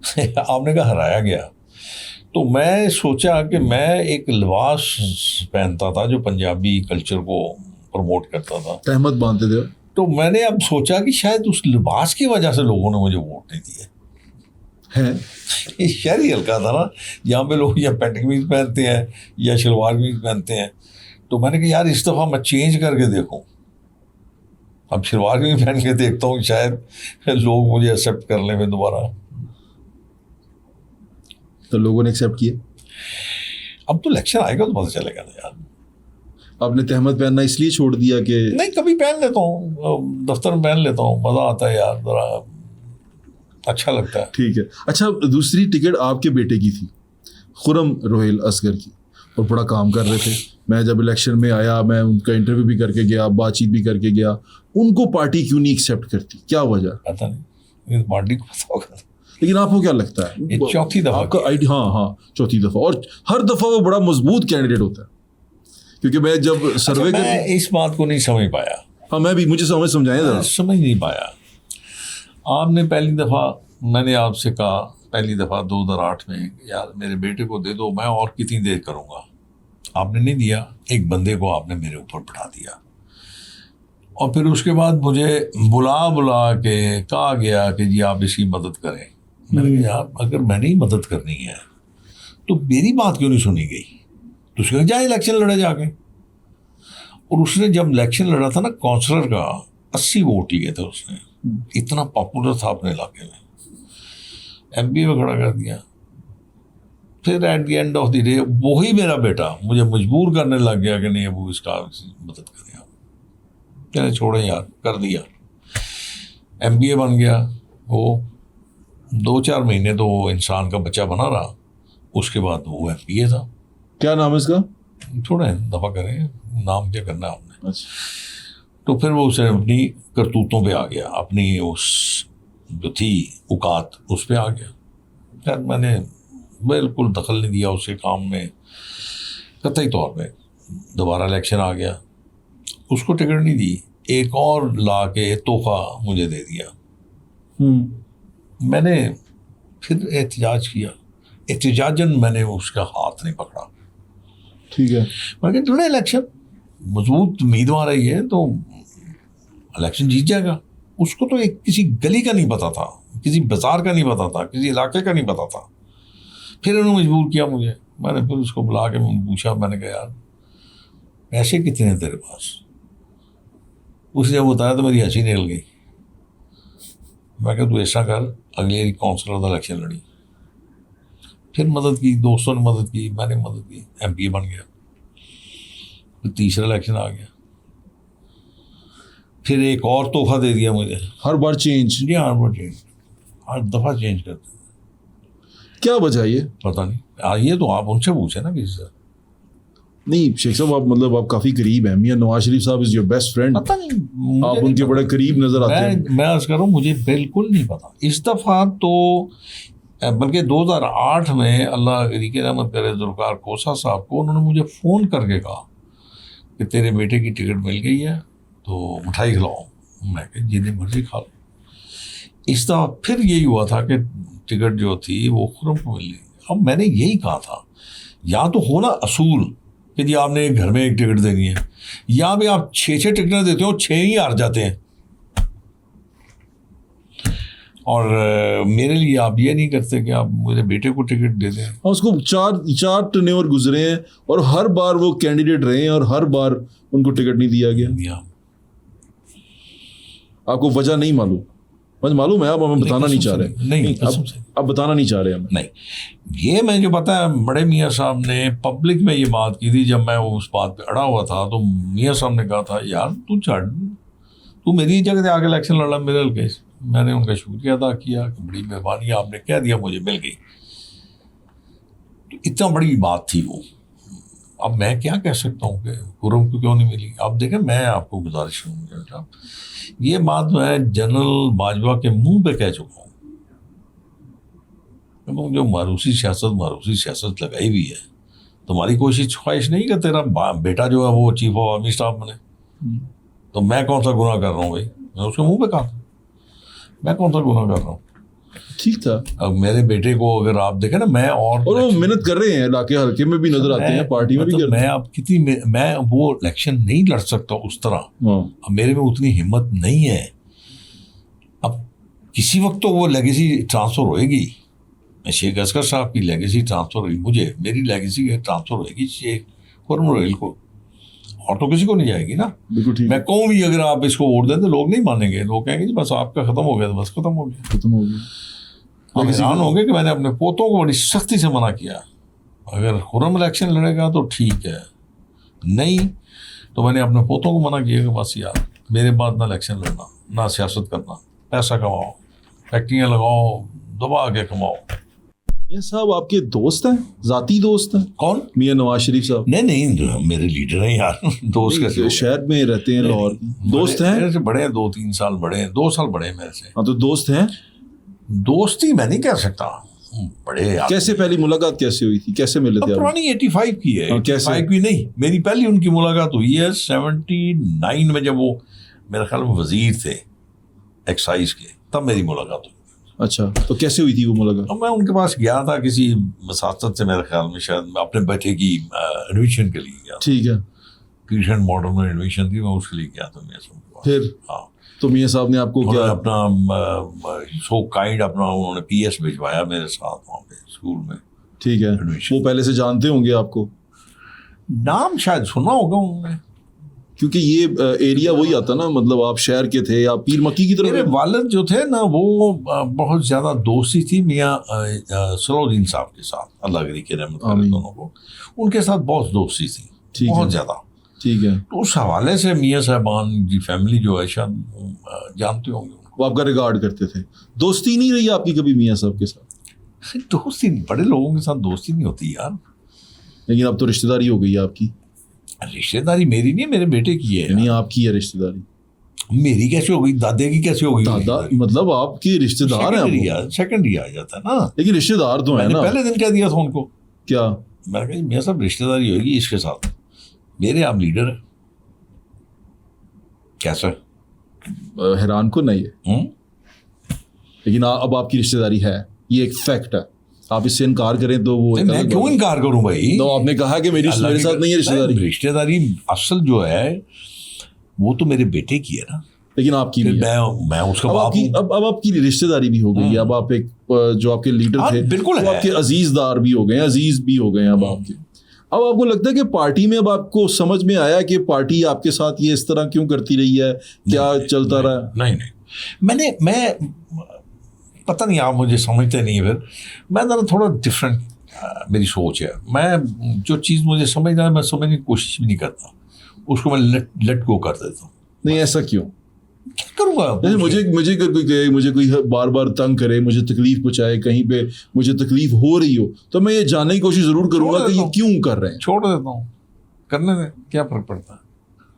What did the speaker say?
आपने कहा हराया गया। तो मैं सोचा कि मैं एक लिबास पहनता था जो पंजाबी कल्चर को प्रमोट करता था, तहमत बांधते थे। तो मैंने अब सोचा कि शायद उस लिबास की वजह से लोगों ने मुझे वोट नहीं दिए हैं। ये शहरी हल्का था ना, यहाँ पे लोग या पेंट कमीज पहनते हैं या शलवार कमीज पहनते हैं। तो मैंने कहा यार इस दफ़ा मैं चेंज करके देखूं, अब शलवार कमीज पहन के देखता हूँ, शायद लोग मुझे एक्सेप्ट कर लें दोबारा। तो लोगों ने एक्सेप्ट किए। अब तो इलेक्शन आएगा तो पता चलेगा ना यार। आपने तहमत पहनना इसलिए छोड़ दिया कि नहीं, कभी पहन लेता हूँ, दफ्तर में पहन लेता हूँ, मज़ा आता है यार, ज़रा अच्छा लगता है। ठीक है। अच्छा, दूसरी टिकट आपके बेटे की थी, खुर्रम रोहेल असगर की, और बड़ा काम कर रहे थे। मैं जब इलेक्शन में आया, मैं उनका इंटरव्यू भी करके गया, बातचीत भी करके गया। उनको पार्टी क्यों नहीं एक्सेप्ट करती, क्या वजह? पता नहीं, इस पार्टी को पता होगा। लेकिन आपको क्या लगता है, ये चौथी दफा आपका आइडिया? हाँ, चौथी दफा, और हर दफा वो बड़ा मजबूत कैंडिडेट होता है। क्योंकि मैं जब सर्वे मैं इस बात को नहीं समझ पाया। हाँ, मैं भी, मुझे समझाएं जरा। समझ नहीं पाया। आपने पहली दफ़ा, मैंने आपसे कहा पहली दफ़ा 2008 में, यार मेरे बेटे को दे दो, मैं और कितनी देर करूँगा। आपने नहीं दिया, एक बंदे को आपने मेरे ऊपर बढ़ा दिया, और फिर उसके बाद मुझे बुला के कहा गया कि जी आप इसकी मदद करें। मैंने कहा यार अगर मैंने ही मदद करनी है तो मेरी बात क्यों नहीं सुनी गई? तो उसने जा इलेक्शन लड़े जाके, और उसने जब इलेक्शन लड़ा था ना काउंसलर का, 80 वोट लिए थे उसने, इतना पॉपुलर था अपने इलाके में, एमपी में खड़ा कर दिया। फिर at the end of the day वही मेरा बेटा मुझे मजबूर करने लग गया कि नहीं अबू इसका मदद करें आप। चले छोड़े यार, कर दिया, एमबीए बन गया। वो 2-4 महीने तो वो इंसान का बच्चा बना रहा, उसके बाद वो एमपीए था। क्या नाम है इसका? छोड़े, दफा करें, नाम क्या करना है आपने। अच्छा। तो फिर वो उसे अपनी करतूतों पे आ गया, अपनी उस जो थी औकात उस पे आ गया। खैर मैंने बिल्कुल दखल नहीं दिया उसके काम में कतई तौर पे। दोबारा इलेक्शन आ गया, उसको टिकट नहीं दी, एक और ला के तोहफा मुझे दे दिया। मैंने फिर एहतजाज किया, एहतजाजन मैंने उसका हाथ नहीं पकड़ा। ठीक है। मैं थोड़ा इलेक्शन मजबूत उम्मीदवार है ये, तो इलेक्शन जीत जाएगा। उसको तो एक किसी गली का नहीं पता था, किसी बाजार का नहीं पता था, किसी इलाके का नहीं पता था। फिर उन्होंने मजबूर किया मुझे। मैंने फिर उसको बुला के पूछा, मैंने कहा यार पैसे कितने हैं तेरे पास? उसने जब बताया तो मेरी हंसी निकल गई। मैं कहा तू ऐसा कर, अगले काउंसलर का इलेक्शन लड़ी। फिर मदद की, दोस्तों ने मदद की, मैंने मदद की, एमपी बन गया। फिर तीसरा इलेक्शन आ गया, फिर एक और तोहफा दे दिया मुझे। हर बार चेंज? जी हर बार चेंज, हर दफ़ा चेंज करते। क्या वजह ये? पता नहीं, ये तो आप उनसे पूछे ना किसी से। नहीं शेख साहब, आप मतलब आप काफ़ी करीब हैं, मियां नवाज शरीफ साहब इज़ योर बेस्ट फ्रेंड। पता नहीं, आप उनके बड़े करीब नज़र आते हैं। मैं अर्ज़ करूँ, मुझे बिल्कुल नहीं पता इस दफ़ा तो। बल्कि 2008 में अल्लाह की रहमत करे जुल्फ़िकार कोसा साहब को, उन्होंने मुझे फ़ोन करके कहा कि तेरे बेटे की टिकट मिल गई है तो मिठाई खिलाओ। मैं कहा जितनी मर्जी खा लो। इस दफ़ा फिर यही हुआ था कि टिकट जो थी वो खुर्रम को मिल गई। अब मैंने यही कहा था, या तो हो ना असूल कि जी आपने एक घर में एक टिकट देनी है, या भी आप 6 टिकटें देते हो, 6 ही हार जाते हैं। और मेरे लिए आप ये नहीं करते कि आप मेरे बेटे को टिकट दे दें। उसको चार टर्नओवर गुजरे हैं और हर बार वो कैंडिडेट रहे हैं और हर बार उनको टिकट नहीं दिया गया। आपको वजह नहीं मालूम? मुझे मालूम है, आप हमें बताना नहीं चाह रहे। नहीं, अब बताना नहीं चाह रहे हमें। नहीं, ये मैं जो पता है, बड़े मियाँ साहब ने पब्लिक में ये बात की थी। जब मैं उस बात पे अड़ा हुआ था तो मियाँ साहब ने कहा था यार तू छड़, तू मेरी जगह आगे इलेक्शन लड़ा मेरे केस। मैंने उनका शुक्रिया अदा किया कि बड़ी मेहरबानी, आपने कह दिया मुझे मिल गई। तो इतना बड़ी बात थी वो। अब मैं क्या कह सकता हूँ कि खुर्रम को क्यों नहीं मिली। आप देखें, मैं आपको गुजारिश करूँगा, ये बात मैं जनरल बाजवा के मुंह पे कह चुका हूँ। जो मारूसी सियासत लगाई हुई है, तुम्हारी कोशिश ख्वाहिश नहीं कि तेरा बेटा जो है वो चीफ ऑफ आर्मी स्टाफ बने, तो मैं कौन सा गुनाह कर रहा हूँ भाई? मैं उसके मुंह पे कहा था, मैं कौन सा गुनाह कर रहा हूँ? ठीक था। अब मेरे बेटे को अगर आप देखें ना, मैं और वो मेहनत कर रहे हैं, इलाके हल्के में भी नजर आते हैं, पार्टी में भी मतलब करते मैं अब कितनी मैं वो इलेक्शन नहीं लड़ सकता उस तरह, हैं। हाँ, अब मेरे में उतनी हिम्मत नहीं है। अब किसी वक्त तो वो लेगेसी ट्रांसफर होएगी, शेख असगर साहब की लेगेसी ट्रांसफर होगी, मुझे मेरी लेगेसी ट्रांसफर होएगी शेख खुर्रम रोहिल को, और तो किसी को नहीं जाएगी ना। बिल्कुल ठीक। मैं कहूँ भी अगर आप इसको वोट दें तो लोग नहीं मानेंगे, लोग कहेंगे जी बस आपका खत्म हो गया तो बस खत्म हो गया। खत्म हो गया। आप हैरान होंगे कि मैंने अपने पोतों को बड़ी सख्ती से मना किया, अगर खुर्रम इलेक्शन लड़ेगा तो ठीक है, नहीं तो मैंने अपने पोतों को मना किया कि बस यार मेरे बाद ना इलेक्शन लड़ना, ना सियासत करना, पैसा कमाओ, फैक्ट्रियाँ लगाओ, दबा के कमाओ। ये साहब आपके दोस्त हैं, जाती दोस्त हैं? कौन? मियां नवाज शरीफ साहब। नहीं मेरे लीडर हैं यार, दोस्त कैसे हो गए? शहर में रहते हैं लाहौर। दोस्त हैं? मेरे से बड़े हैं, 2-3 साल बड़े हैं, 2 साल बड़े हैं मेरे से। हाँ, तो दोस्त हैं। दोस्ती मैं नहीं कह सकता, बड़े यार। कैसे पहली मुलाकात कैसे हुई थी, कैसे मिले थे आप? पुरानी 85 की है। हाँ, कैसे? 85 की नहीं, मेरी पहली उनकी मुलाकात हुई है 79 में, जब वो मेरे ख्याल में वजीर थे एक्साइज के, तब मेरी मुलाकात हुई। अच्छा, तो कैसे हुई थी वो मुलाकात? तो मैं उनके पास गया था किसी मसासत से, मेरे ख्याल में शायद मैं अपने बेटे की एडमिशन के लिए गया, ठीक है। क्रिश्चियन मॉडल में एडमिशन थी, मैं उसके लिए गया था मेरे साथ। फिर हाँ, तो मियां साहब ने आपको क्या? उन्होंने अपना सो काइंड अपना उन्होंने PS भिजवाया मेरे साथ वहाँ पे स्कूल में। ठीक है, एडमिशन। वो पहले से जानते होंगे आपको, नाम शायद सुना होगा उन्होंने, क्योंकि ये एरिया वही आता ना, मतलब आप शहर के थे, आप पीर मक्की की मेरे तरफ? वालिद जो थे ना वो बहुत ज़्यादा दोस्ती थी मियाँ सलाउद्दीन साहब के साथ, अल्लाह करी के रहमत करे दोनों को, उनके साथ बहुत दोस्ती थी, ठीक है। बहुत ज़्यादा। ठीक है, तो उस हवाले से मियाँ साहबान की फैमिली जो है शायद जानते होंगे उनको। वो आपका रिगार्ड करते थे। दोस्ती नहीं रही आपकी कभी मियां साहब के साथ? दोस्ती बड़े लोगों के साथ दोस्ती नहीं होती यार, लेकिन अब तो रिश्तेदारी हो गई है आपकी। रिश्तेदारी मेरी नहीं है, मेरे बेटे की है। नहीं, आपकी है रिश्तेदारी। मेरी कैसे हो गई, दादे की कैसे हो गई? दादा मतलब आपके रिश्तेदार हैं वो। सेकेंडरी आ जाता है ना, लेकिन रिश्तेदार तो है मैंने ना। पहले दिन कह दिया था उनको, क्या? मैंने कहा मेरा सब रिश्तेदारी होगी इसके साथ, मेरे आप लीडर है कैसे? हैरान को नहीं है, लेकिन अब आपकी रिश्तेदारी है, ये एक फैक्ट है। आप इससे इनकार करें तो वो मैं क्यों इनकार करूं भाई? तो आपने कहा कि मेरे साथ नहीं है रिश्तेदारी। रिश्तेदारी असल जो है वो तो मेरे बेटे की है ना, लेकिन आपकी फिर नहीं है। मैं उसका अब बाप आपकी हूं। अब आपकी रिश्तेदारी भी हो गई है। अब आप एक जो आपके लीडर हाँ, थे बिल्कुल वो है। आपके अजीजदार भी हो गए हैं, अजीज भी हो गए हैं अब आपके। अब आपको लगता है कि पार्टी में अब आपको समझ में आया कि पार्टी आपके साथ ये इस तरह क्यों करती रही है, क्या चलता रहा? नहीं, मैं पता नहीं, आप मुझे समझते नहीं। फिर मैं जरा थोड़ा डिफरेंट मेरी सोच है, मैं जो चीज़ मुझे समझना है मैं समझने की कोशिश भी नहीं करता, उसको मैं लेट गो कर देता हूँ। नहीं, ऐसा क्यों? क्या करूँगा? जैसे मुझे अगर कोई कहे, मुझे कोई बार बार तंग करे, मुझे तकलीफ पहुंचाए, कहीं पे मुझे तकलीफ हो रही हो, तो मैं ये जानने की कोशिश जरूर करूंगा कि ये क्यों कर रहे हैं। छोड़ देता हूँ, करने दें, क्या फर्क पड़ता है?